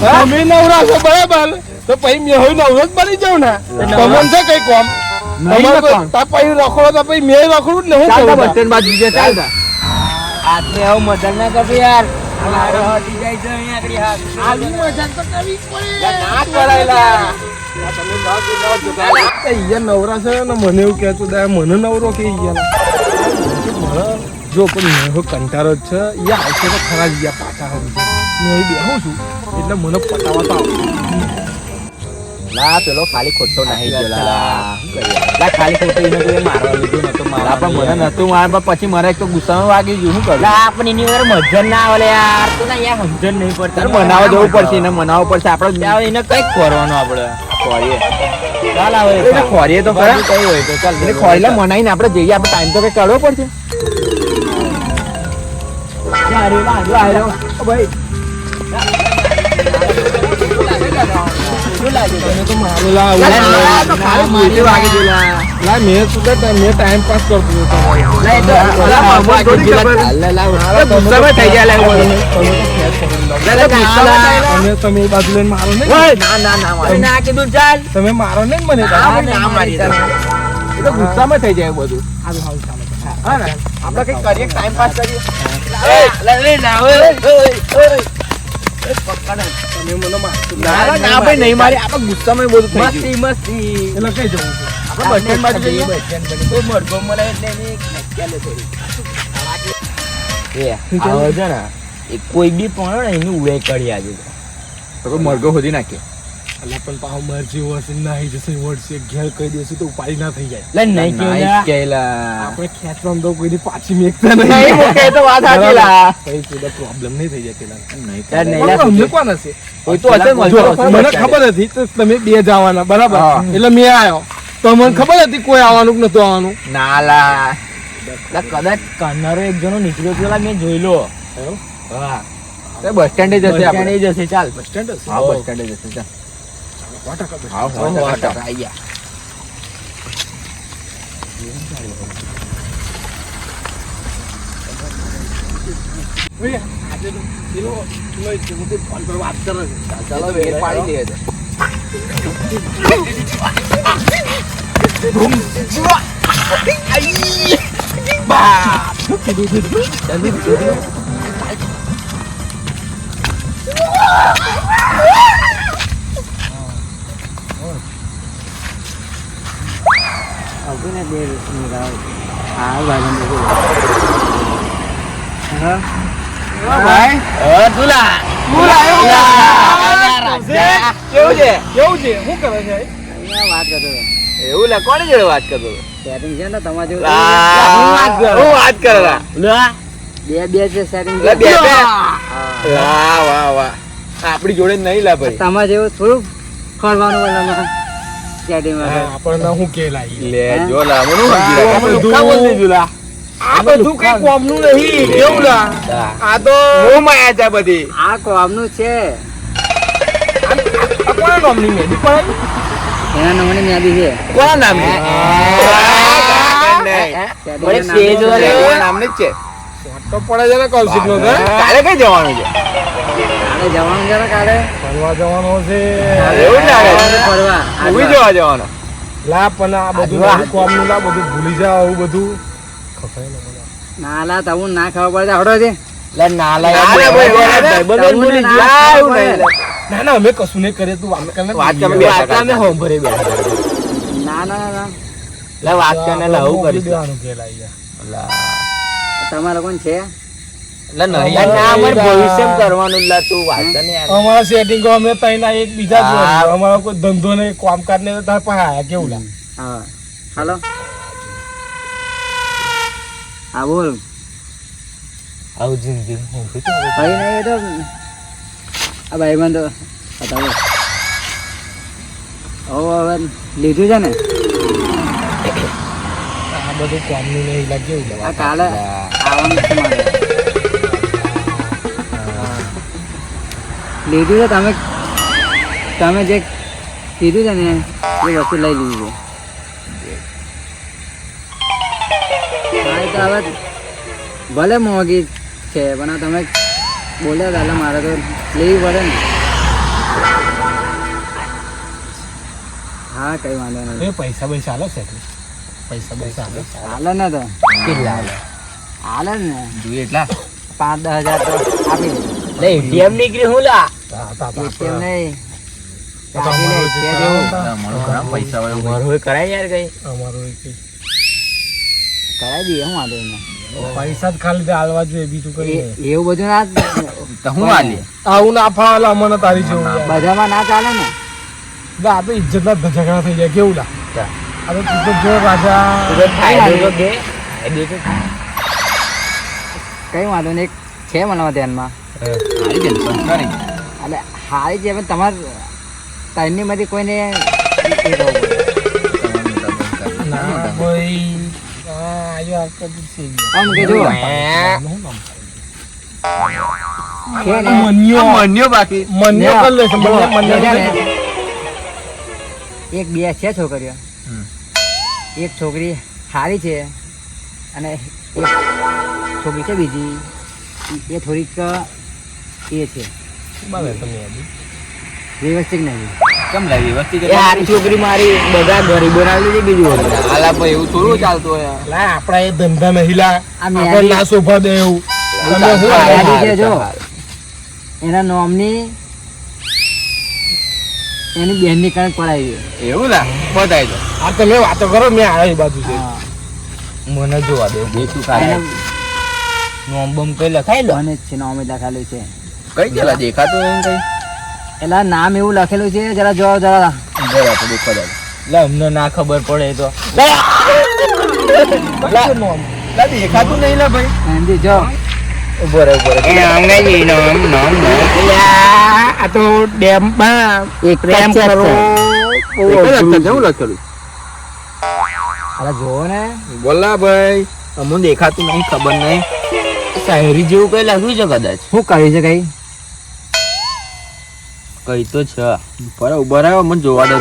તમે નવરા છો બરાબર, તો પછી મેં હોય નવરો જ બની જાઉં ને. તમને છે કઈ કોમ પછી રખડો તો પછી મેં રખડું જ ને. હું બસ સ્ટેન્ડ બાજુ ચાલતા આટલે આવું મદદ ના કરતો યાર. નવરા છે ને મને એવું કેતું મને નવરો કે જો પણ કંટાળો જ છે આવશે તો ખરા ગયા પાછા હું બેહું છું એટલે મને પટાવા તો ના પેલો ખાલી ખોટો નહીં ગયેલા ખાલી ખોટો એને મારવા લીધું નતો મારા પણ મને નતું મારા પછી મારે એક તો ગુસ્સામાં વાગી ગયું. શું કરું આપણે એની અંદર મજન ના આવે યાર. તો ના યાર સમજણ નહીં પડતી. મનાવવા જવું પડશે એને મનાવવું પડશે આપણે. એને કઈક કરવાનું આપણે ખોરીએ ચાલ આવે ખોરીએ તો ખરા કઈ હોય તો ચાલ એટલે ખોરીલા મનાઈને આપણે જઈએ. આપણે ટાઈમ તો કઈ કાઢવો પડશે. ભાઈ મેં ટાઈમ પાસ કરતો તમે બાજુ લઈને મારો નહીં. તમે મારો નહીં મને ગુસ્સામાં થઈ જાય બધું. આપડે કઈ કરીએ ટાઈમ પાસ કરીએ. ગુસ્સામાં બધું મસ્તી મસ્તી એટલે કઈ જવું આપણે બસ સ્ટેન્ડ બાજુ કોઈ બી પણ એની ઉડે કરી આજે મરઘો ખોદી નાખીએ. એટલે પણ પાછો મરજી હશે નાહી જશે વળશે ઘેર કહી દેશે તો ઉપાડી ના થઈ જાય. આપણે ખેંચવામાં તો કોઈ પાછી મેકતા નહીં. પ્રોબ્લેમ નહીં થઈ જાય. અમને કોણ હશે કોઈ તો હશે. મને ખબર હતી તો તમે બે જવાના બરાબર એટલે મેં આવ્યો તો મને ખબર હતી કોઈ આવવાનું કે નતું આવવાનું. ના લા કદાચ કરનારો એક જણો નીકળ્યો હતો મેં જોઈ લો. હા બસ સ્ટેન્ડે જશે. ચાલ બસ સ્ટેન્ડ હશે. હા બસ સ્ટેન્ડે જશે. ચાલ કોને જોડે વાત કરતો? સેટિંગ છે ને તમારે વાત કરે બે છે સેટિંગ. આપડી જોડે નહીં લા ભાઈ. તમારે જેવું થોડું કરવાનું સેટિંગ આપણને શું કે લાઈ લે જો લા મનું આ બધું કઈ કોમનું નહીં કેવું લા. આ તો હું માયા છે બધી. આ કોમનું છે. આ કોના નામની મેદી પડાય? એના નામની મેદી છે. કોના નામની? બડે સેજ વાળે નામની છે. તો પડે છે ને કૌશિક નો. કાલે કઈ જવાનું છે? કાલે જવાનું છે ને કાલે ફરવા જવાનું છે. એવું લાગે ફરવા મૂવી જોવા જવાનો. લા પણ આ બધું કોમનું ના બધું ભૂલી જાવ આવું બધું ખફાય ના લા તવું ના ખબર પડે હડો છે. લા ના લા બધું ભૂલી જાવ. ના ના અમે કશું નહીં કરે. તું વાત કરને વાત કરે બેઠા અમે હોમ ભરે બેઠા. ના ના ના લા વાત કરને લા હું કરી દેવાનું કે લા તમારે કોણ છે? અમારા સેટિંગ અમે તૈના એક બીજા અમારો કોઈ ધંધો નહીં કામકાજ નહીં તાર પાસે આયા કેવું લા. હા હાલો હા બોલ. આવું જિંદગી ભાઈ નહીં તો આ ભાઈ બંધો બતાવો. હવે લીધું છે ને આ બધું કામનું નહીં લાગ્યું. આ કાલે આવવાનું છે મારે. લીધું છે તમે જે કીધું છે ને એ વસ્તુ લઈ લીધી છે. હા તો હવે ભલે મોંઘી છે પણ આ તમે બોલ્યા હતા એટલે મારે તો લેવી પડે ને. હા કઈ વાંધો નહીં. પૈસા હાલો છે પૈસા હાલો હાલે ને તો કેટલા હાલે? હાલે જ ને જોઈએ એટલા 5-10 હજાર તો આપી લે એટીએમ નીકળી હું લા કેમ નહીં કાઢી લે, છે જેવું. પૈસા વાળું મારું હોય કરાય યાર કઈ અમારું કરાવી દઈએ હું વાંધો નહીં. પૈસા જ ખાલી હાલવા જોઈએ બીજું કઈ નહીં. એવું બધું ના તો હું આલી આવું ના ફાવે અમને તારી જેવું બધામાં ના ચાલે ને. આ તો ઇજ્જત ના ઝઘડા થઈ જાય કેવું લા આ તો તું તો જો રાજા ફાયદો તો કે એ દે તો કઈ વાંધો નહીં. એક છે મને ધ્યાનમાં હારી ટેન્શન કરી એટલે હારી છે પણ તમારે ત્રણની માંથી કોઈને એ કરવું પડે. ના કોઈ આયો આ કદી છે આમ કે જુઓ છે ને મન્યો બાકી મન્યો કર લે જુઓ, મન્યો છે ને, એક બે છે છોકરીઓ. એક છોકરી સારી છે અને એક છોકરી છે બીજી એ થોડીક એ છે બરાબર તમે વ્યવસ્થિત નહીં. કેમ લાવી વસ્તી એ હારી છોકરી મારી બધા ગરીબો ના લીધી બીજું હતું. હાલા ભાઈ એવું થોડું ચાલતું હોય લા આપડા એ ધંધા નહીં લા આ આપણે મેરી ના શોભા દે એવું તમે શું હારી છે જો એના નોમની એની બેનની કણક પડાવી છે. એવું ના બતાય તો આ તમે વાતો કરો મેં આ બાજુ છે હા. મને જોવા દે દેખું એને કાય નોમ બમ કઈ લખાઈ લો બને જ છે નોમ જ લખાયેલું છે. કઈ ગયેલા દેખાતું એમ કઈ એલા નામ એવું લખેલું છે જરા જો જરા જરા તો દેખો દે લે અમને ના ખબર પડે તો દેખાતું નહીં લા ભાઈ એમથી જો બરાબર આ તો ડેમ માં એક પ્રેમ જ છે. કરો કેવું લખેલું અલા જોવો ને બોલા ભાઈ અમને દેખાતું નહીં ખબર નહીં શાયરી જેવું કઈ લાગ્યું છે કદાચ શું કર્યું છે કઈ કઈ તો છે બરાબર બરાબર મને જોવા દે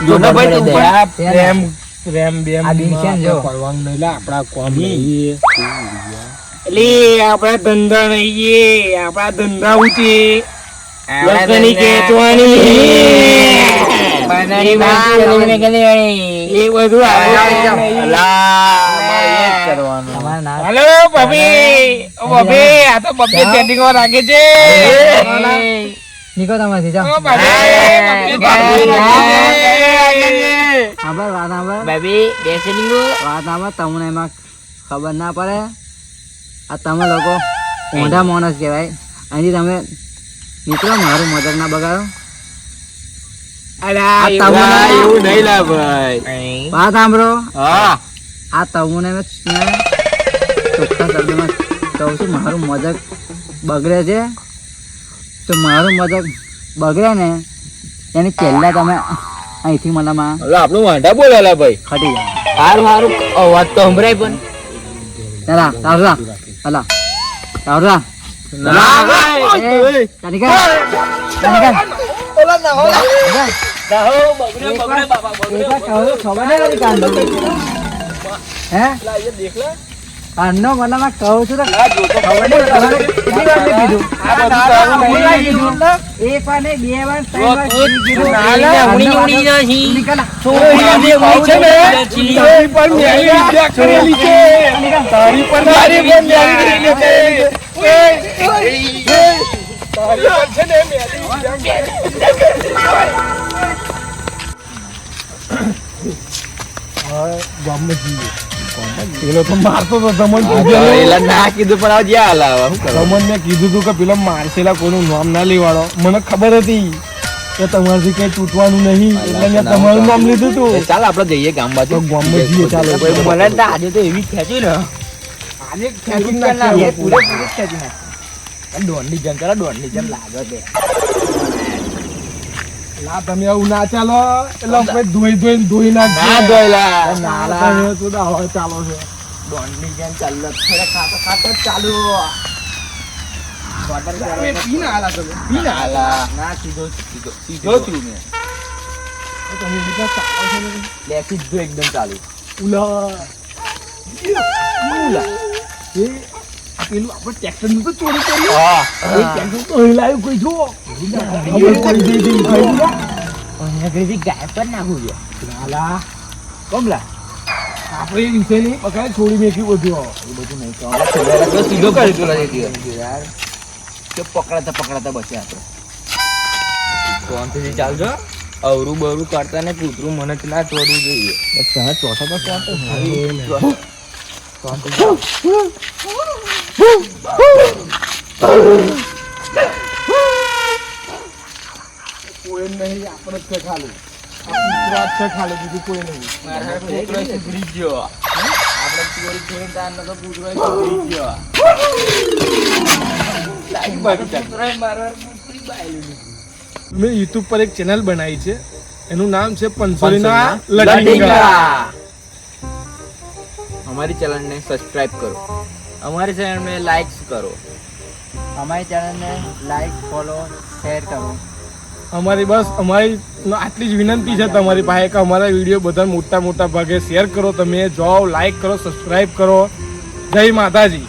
જો ને ભાઈ તું દે. આ પ્રેમ બેમ આ દિન છે ને જો. પડવાનું નહીં લા આપડા કોમ નહીં એટલે આપડા ધંધા નહીં આપડા ધંધા ઉચી લગ્નની કેચવાની એ બધું તમારે ના હાલો બબી ઓ બબી આ તો બબી સેટિંગ માં રાખે છે નીકળો તમારથી જાઓ. ઓ બબી આભાર વાત આભાર બેબી બેસી વાત આભાર તમને એમાં ખબર ના પડે. આ તમે લોકો ઊંધા માણસ કહેવાય. અહીંથી તમે નીકળો મારું મદદ ના બગાડો. અલા એવું નહીં લા ભાઈ વાત સાંભળો હા આ તમને મેં ચોખ્ખા શબ્દમાં કહું છું મારું મગજ બગડે છે તો મારું મગજ બગડે ને એની પહેલા તમે અહીંથી મનામાં આપણું વાંઢા બોલાલા ભાઈ ખટી જાય. હારું હારું અવાજ તો સંભળાય પણ ચાલા તાવરા અલા તાવરા ના ભાઈ કાનનો મનામાં કહું છું તો ખબર નહીં તમારે કેટલી વાર મેં કીધું? એક વાર નહીં, બે વાર, ત્રણ વાર કીધું. નીકળ. તારી પણ મેરી વિદ્યા કરેલી છે તારી પણ મારી પણ મેરી કરેલી છે તારી પણ છે ને મેરી પેલો તો મારતો તો તમને ના કીધું પણ આવ જ્યાં હલાવા શું કરો તમને કીધું તું કે પેલો મારસેલા કોઈનું નામ ના લેવાડો મને ખબર હતી કે તમારાથી કઈ તૂટવાનું નહીં એટલે મેં તમારું નામ લીધું તું ચાલ આપડે જઈએ ગામ બાજુ તો ગામમાં જઈએ, ચાલો. મને તો આજે તો એવી ખેંચી ને આજે ખેંચી નાખીએ. પૂરેપૂરી ખેંચી નાખી દોડની જેમ ચાલો દોડની જેમ લાગે છે લા તમે આવું ના ચાલો એટલે આપણે ધોઈ નાખીએ. ના ધોયલા તમે તો દાવા ચાલો છો દોડની જેમ ચાલો થોડા ખાતો ખાતો જ ચાલુ પીને આલા તમે પીને આલા. ના સીધો સીધો સીધો છું મેં તમે બીજા ચાલો છો ને બે સીધો એકદમ ચાલુ ઉલા ઉલા એ પેલું આપણે ટ્રેક્ટર નું તો ચોરી કરી હા ટ્રેક્ટર તો અહીં લાવ્યું કોઈ જો ખબર પડી જઈ ગઈ અહીંયાથી ગાયબ કરી નાખું છે. નાલા કમલા આપણે એ વિષય નહીં બકાય છોડી મેકી બધું એ બધું નહીં તો સીધો કરી દો યાર કે પકડાતા બચ્યા આપણે શાંતિથી ચાલજો અવરું બવરું કરતા ને કૂતરું મને જ ના ચોરવું જોઈએ બસ ચોથા તો શાંતિ કોઈ નહીં આપણે જ છે ખાલી આ કૂતરા જ છે ખાલી બીજું કોઈ નહીં મારા કૂતરો સુધરી ગયો આપણે ચોરી જોઈને તાર નતો કૂતરો સુધરી ગયો લાઈક બાકી કૂતરો મારવા કૂતરી બાયલું મેં યુટ્યુબ પર એક ચેનલ બનાવી છે એનું નામ છે પંસોલીના લટિંગા લટિંગા અમારી ચેનલને સબસ્ક્રાઇબ કરો અમારી ચેનલને લાઈક કરો અમારી ચેનલને લાઈક ફોલો શેર કરો. અમારી આટલી જ વિનંતી છે તમારી પાસે કે અમારા વિડીયો બધા મોટા ભાગે શેર કરો તમે જાઓ લાઈક કરો સબસ્ક્રાઇબ કરો જય માતાજી.